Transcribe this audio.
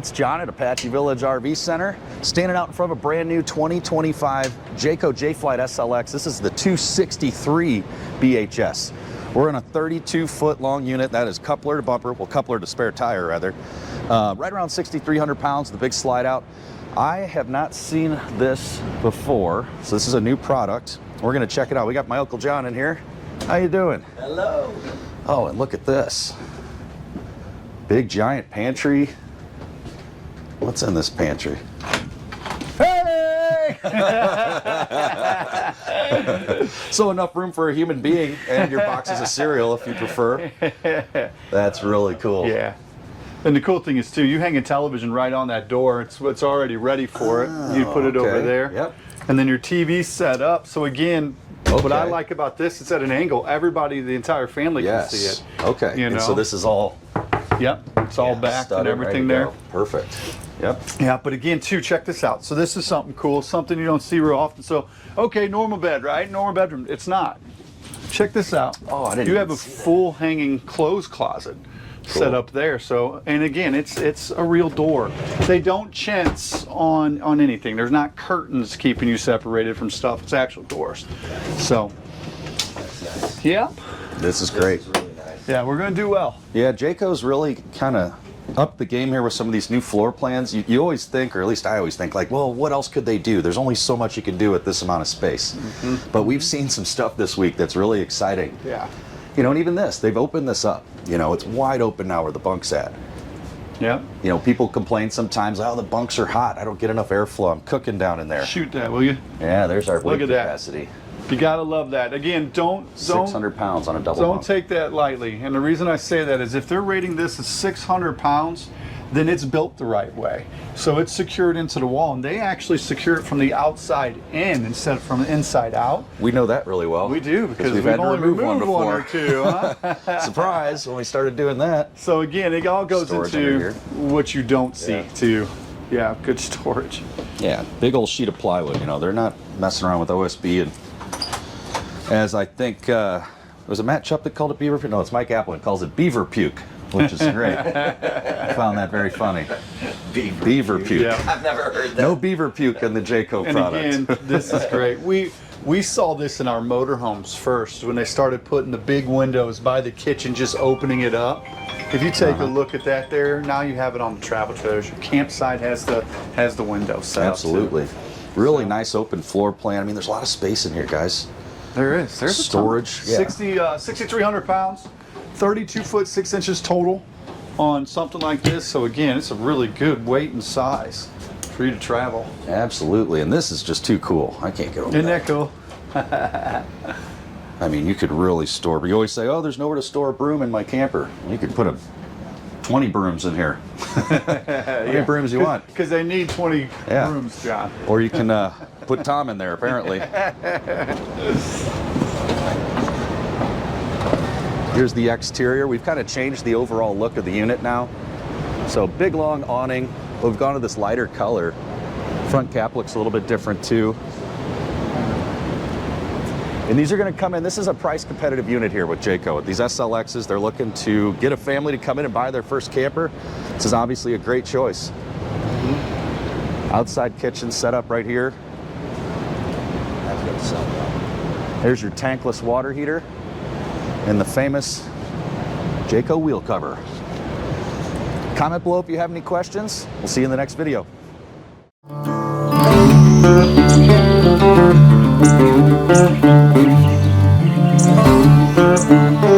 it's John at Apache Village RV Center, standing out in front of a brand new 2025 Jayco Jay Flight SLX. This is the 263 BHS. We're in a 32-foot long unit. That is coupler to bumper, well, coupler to spare tire rather. Right around 6,300 pounds, the big slide out. I have not seen this before, so this is a new product. We're gonna check it out. We got my Uncle John in here. How you doing? Hello. Oh, and look at this. Big giant pantry. What's in this pantry? Hey! So enough room for a human being and your boxes of cereal if you prefer. That's really cool. Yeah. And the cool thing is too, you hang a television right on that door. It's already ready for it. You put it over there. Yep. And then your TV's set up. So again, what I like about this, it's at an angle. Everybody, the entire family can see it. Okay. You know? And so this is all. Yep. It's all backed and everything there. Perfect. Yep. Yeah, but again too, check this out. So this is something cool, something you don't see real often. So, okay, normal bed, right? Normal bedroom. It's not. Check this out. Oh, I didn't. You have a full hanging clothes closet set up there. So, and again, it's a real door. They don't chintz on anything. There's not curtains keeping you separated from stuff. It's actual doors. So, yeah. This is great. Yeah, we're going to do well. Yeah, Jayco's really kind of upped the game here with some of these new floor plans. You always think, or at least I always think, like, well, what else could they do? There's only so much you can do with this amount of space. But we've seen some stuff this week that's really exciting. Yeah. You know, and even this, they've opened this up. You know, it's wide open now where the bunk's at. Yeah. You know, people complain sometimes, oh, the bunks are hot. I don't get enough airflow. I'm cooking down in there. Shoot that, will you? Yeah, there's our weight Look at that. capacity. You gotta love that. Again, don't 600 pounds on a double Don't bunk. take that lightly. And the reason I say that is if they're rating this as 600 pounds, then it's built the right way. So it's secured into the wall, and they actually secure it from the outside in instead of from the inside out. We know that really well. We do, because we've had to only remove one removed one before. or two. Huh? Surprise when we started doing that. So again, it all goes Storage under into here. what you don't see too. Yeah, good storage. Yeah, big old sheet of plywood. You know, they're not messing around with OSB. And as I think, was it Matt Chupp that called it beaver puke? No, it's Mike Applin calls it beaver puke, which is great. I found that very funny. Beaver puke. Yeah. I've never heard that. No beaver puke in the Jayco And product. again, this is great. We saw this in our motorhomes first when they started putting the big windows by the kitchen, just opening it up. If you take a look at that there, now you have it on the travel trailers. Your campsite has the window set up, too. Absolutely. Really nice open floor plan. I mean, there's a lot of space in here, guys. There is. There's a Storage. ton. 6,300 pounds, 32 foot 6 inches total on something like this. So again, it's a really good weight and size for you to travel. Absolutely. And this is just too cool. I can't get over Isn't that. that cool? I mean, you could really store, but you always say, oh, there's nowhere to store a broom in my camper. You could put 20 brooms in here. How many brooms you want? Because they need 20 rooms, John. Or you can put Tom in there, apparently. Here's the exterior. We've kind of changed the overall look of the unit now. So big, long awning. We've gone to this lighter color. Front cap looks a little bit different, too. And these are going to come in, this is a price competitive unit here with Jayco. With these SLXs, they're looking to get a family to come in and buy their first camper. This is obviously a great choice. Outside kitchen setup right here. There's your tankless water heater and the famous Jayco wheel cover. Comment below if you have any questions. We'll see you in the next video. Thank you.